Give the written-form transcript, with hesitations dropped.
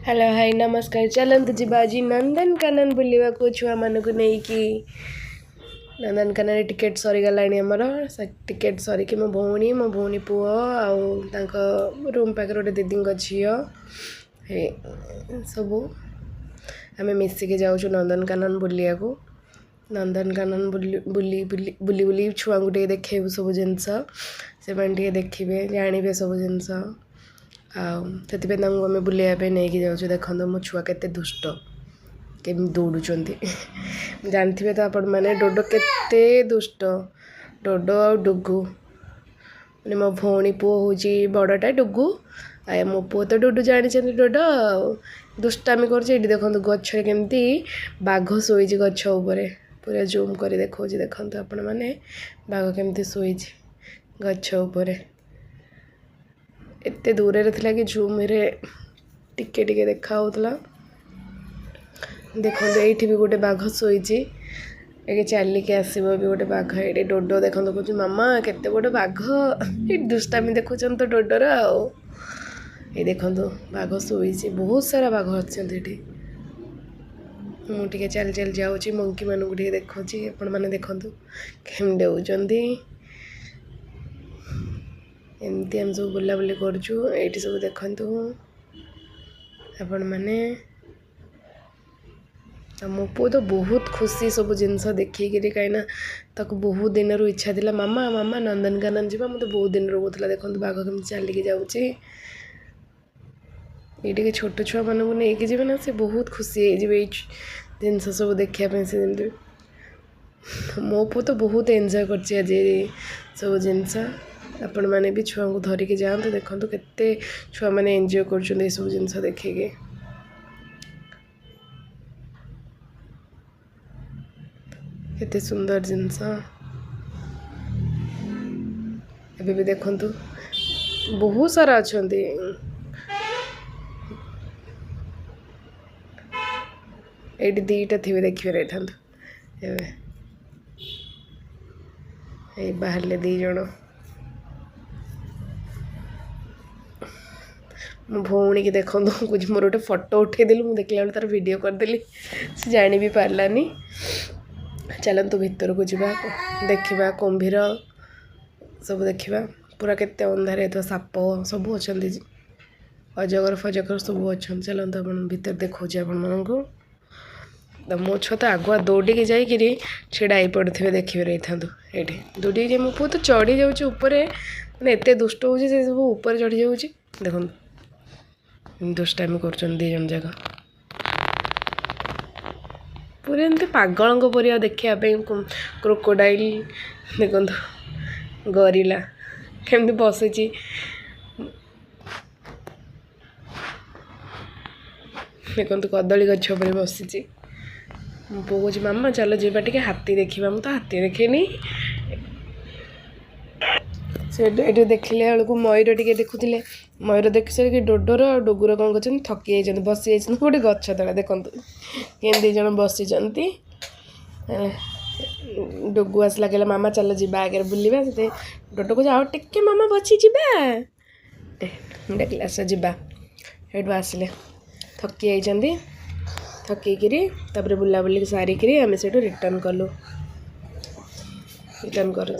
hello hi नमस्कार चलतु जीवा आज नंदनकानन बुलवा को छुआ मान को नहीं नंदनकानन टिकेट सरीगला आमर टिकेट सरिकी मो भौणी पुओ आउ रूम पाखे गोटे दीदी झी सब आम मिसिकी जाऊँ नंदनकानन बुलिया को नंदनकानन बुली बुली बुली बुली छुआ को देखेबू सब जिनस से देखिए जानवे सब जिनस आते आम बुलाइपे नहीं जाऊँ देखो मो छुआ के दुष्ट केमी दौड़ुं जानते तो आपण मैंने डोडो केते दुष्ट डोडो आ डुगु मैंने मो भौणी पुओ हूँ बड़टा डुगु आ मो पुओ तो डुडु जानी डोडो दुष्टामी कर देखो गच्छे केमती बाघ शोई गछ उपर पूरा जूम कर देखा देखो आपण मैंने बाघ केमती शोई गछ उपर एते दूर थी कि जूम टिके टिके देखा देखो ये भी गोटे बाघ शोई चलिके आसो भी गोटे बाघ ये डोडो देखो कह मामा केते बड़ बाघ ये दुष्टामी देखुं तो डोडोर आओ ये देखो बाघ शोई बहुत सारा बाघ अच्छे मुझे चल चल जाऊँगी मंकी मानू देखा आपण मैंने देखु केम डेउंट एमती आम सब बुलाबुली करछु एठी सब देखंतु आपण माने मो पु तो बहुत खुशी सब जिनस देखिकी कहीं ताको बहुत दिन रू इच्छा थिला मामा मामा नंदनकानन जीवा मते बहुत दिन रू कहला देखंतु बाघ केम चलिकी जाउची ये छोट छुआ मानू नहीं कि जीवे ना से बहुत खुशी हो जिनस सब देखा से मो पु तो बहुत एंजॉय करछि आज सब जिनस आपण मैंने भी छुआ को धरिकी जातु देखो केते छुआ मैंने एंजॉय कर सब जिनस देखिके केते सुंदर जिनस एबे भी देखंतु बहुत सारा अच्छे ये दीटा थी देखिए रही ये बाहर दी जन मो भौणी की देखो कुछ मोर गोटे फोटो उठेदेली मुझे देखला तार वीडियो करदेली से जानी भी पार्लानी चलतु भितर को जा देखा कुंभीर सब देखा पूरा केते अंधार है तो साप सब अच्छा अजगर फजगर सब अच्छा चलतु आप भीतर देखा आपण को मो छुआ तो आगुआ दौड़ी जाकि छिड़ा पड़े देखिए रही था ये दौड़ी जाए मो पु तो चढ़ी जाऊपर मैंने एत दुष्ट हो सब ऊपर चढ़ी जाऊँगी देखो दुष्टामी कर जन जाक पूरा एमती पागल पर देखापी क्रोकोडाइल देखो गरिला केमती बसी देखो कदली गछ पर बसी पु कह मामा चलो जीवा टे हाथी देखा मुझे हाथी देखेनी से देखले बेलू मयूर टे देखुले मयूर देख सारे डोडोर और डोगुर कौन कर थकी जाती बसी जा गोटे गछ तले देखु के जन बसी डोगु आसला कहला मामा चल जा आगे बुलवा से डोडो को जाओ टिके मामा बची जा क्लास जा ये आसिले थकी जाती थकिकी बुलाबुली सारिकी आम से रिटर्न कलु रिटर्न कर